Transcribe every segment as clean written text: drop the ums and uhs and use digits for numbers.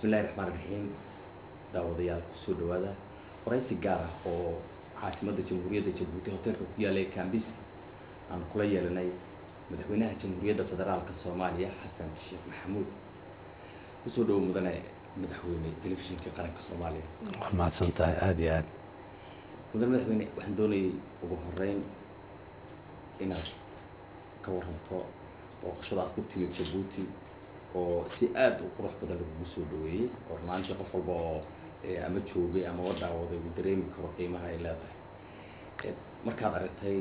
بسم الله الرحمن الرحيم داوديال كسو دوادا ورئيس جارة أو عاصمة الجمهورية جيبوتي هوتيل كوكيالي كامبيس عن كلية لناي مدحونها الجمهورية الفدرالية الصومالية حسن الشيخ محمود كسو دو مدنا مدحوني تلفزيون كقرن الصومالية ما تصنتها عادي مدنا مدحوني وحن دوني وبحرين إن كورنتو وقشطات كتير جيبوتي oo si aad u qurux badan lagu soo dhaweeyay qornaansho qof walba oo ama joogay ama wadaawaday uu dareemi karo qiimaha ay leedahay markaad aragtay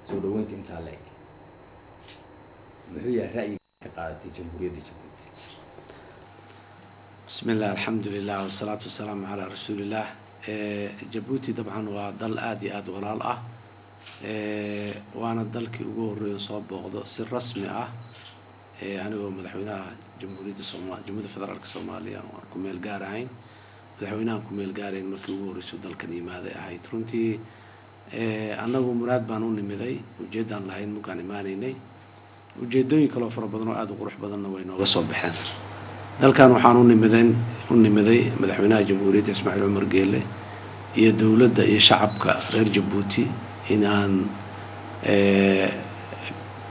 soo dhaweynta inta leeg muxuu yahay ra'yiga ka qaaday jamhuuriyadda Djibouti bismillah alhamdulillah wassalatu wassalamu ala rasulillah Djibouti dabcan waa dal aad iyo aad walaal ah waana dalkii ugu horeeyay soo booqdo si rasmi ah anigoo madaxweynaha jamhuuriyadda Soomaaliya jamhuuriyadda federaalka Soomaaliya oo ku meel gaar ahayn madaxweynaha ku meel gaareen markii ugu horeysay dalkan imaaday ahayd runtii anagu muraad baan u nimiday ujeedaan lahayn markaan imaanaynay ujeedooyin kale oo fara badan oo aad u qurux badanna way nooga soo baxeen dalkan waxaan u nimiday madaxweynaha jamhuuriyadda Ismaaciil Umar Geele iyo dawladda iyo shacabka reer Djibouti inaan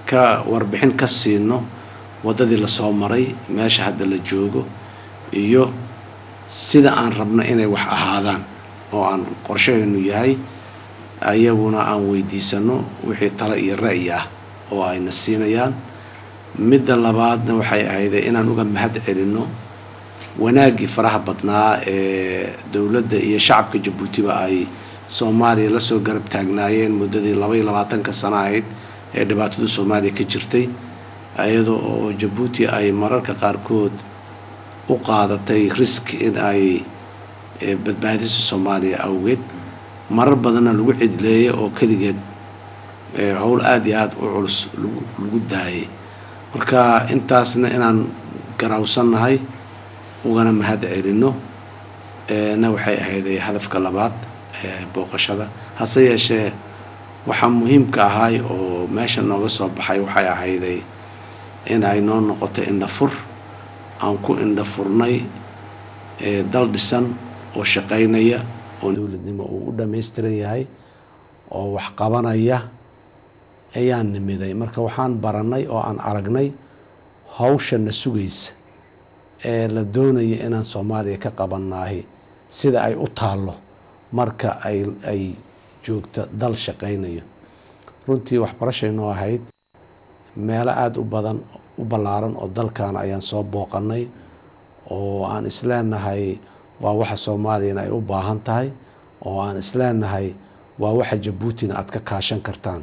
ka warbixin ka siino wadadii la soo maray meesha hadda la joogo iyo sida aan rabno inay wax ahaadaan oo aan qorsheeynu yahay ayaguna aan weydiisano wixii talo iyo ra'yi ah oo ayna siinayaan midda labaadna waxay ahayd inaan uga mahad celino wanaagii faraha badnaa ee dawladda iyo shacabka Djibouti ba ay Soomaaliya la soo garab taagnaayeen muddadii 22 sano ahayd ee dhibaatada Soomaaliya ka jirtay ayadoo oo Djibouti ay mararka qaarkood u qaadatay risk in ay badbaadiso Soomaaliya awgeed marar badanna lagu cidleeyay oo kaligeed hawl aad iyo aad u culus lagu daayay marka intaasna inaan garawsanahay ugana mahad celino na waxay ahayd hadafka labaad booqashada hase yeeshee waxa muhiimka ahay oo meesha nooga soo baxay waxay ahayd in ay noo noqoto indhafur aan ku indhafurnay dal dhisan oo shaqaynaya oo dawladnimo uu u dhameystiran yahay oo wax qabanaya ayaan nimiday marka waxaan baranay oo aan aragnay hawshana sugaysa ee la doonaya inaan Soomaaliya ka qabanahay sida ay u taalo marka ay joogto dal shaqaynayo runtii waxbarashayno ahayd meelo aad u badan u balaaran oo dalkan ayaan soo booqanay oo aan isleenahay waa waxa Soomaaliya ay u baahan tahay oo aan isleenahay waa waxa Djibouti aad ka kaashan kartaan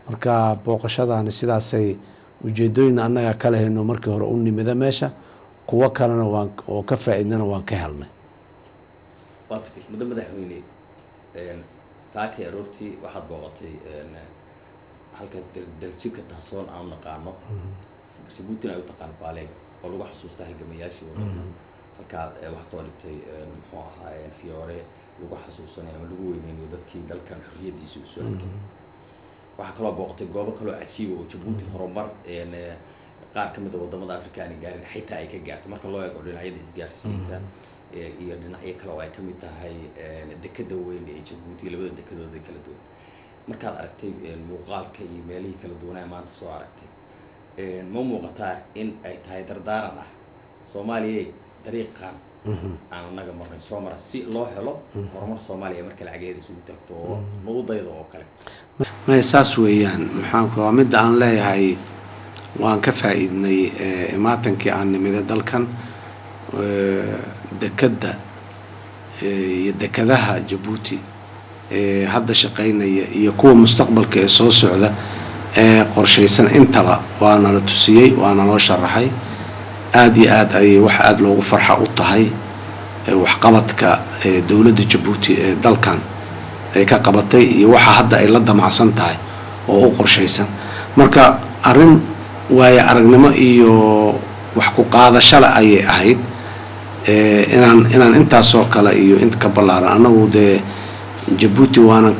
marka booqashadaani sidaasay ujeedooyin annaga kala hayno markii hore u nimida meesha kuwa kalena waan oo ka faa'iidnana waan ka helnay waqti madaxweyne saakay aroortii waxaad booqatay halka daljirka tahsoon aan naqaano Djibouti ay u taqaan baaleega oo lagu xasuusto halgamayaashii waddanka halka waxaad soo dhigtay muxuu ahaa fiyoore lagu xasuusanayo ama lagu weyneynayo dadkii dalkan xorriyadiisa u soo halgamay waxa kale oo booqatay goobo kale oo cajiib oo Djibouti horumar qaar ka mid ah wadamada Afrikaan gaarin xitaa ay ka gaartay marka loo eego dhinacyada isgaarsiinta iyo dhinacyo kale oo ay ka mid tahay dekada weyn ee Djibouti labada dekadooda kala duwan markaad aragtay muuqaalka iyo meelihii kala duwanaa maanta soo aragtay ma muuqataa in ay tahay dardaaran ah Soomaaliya dariiqan aan naga marnay soo mara si loo helo horumar Soomaaliya marka lacageeda isugu tagto oo lagu daydo oo kale ma saas weeyaan maxaan ku mid aan leeyahay waan ka faa'iidnay imaatankii aan nimid dalkan dekada iyo dekadaha Djibouti hadda shaqaynaya iyo kuwa mustaqbalka ee soo socda qorsheysan intaba waana la tusiyay waana loo sharaxay aad iyo aad ay wax aad loogu farxa u tahay wax qabadka dawladda Djibouti ee dalkan ay ka qabatay iyo waxa hadda ay la damacsan tahay oo u qorsheysan marka arin waaya aragnimo iyo wax ku qaadasho ay ahayd inaan intaas oo kale iyo inta ka balaaran anagu Djibouti waana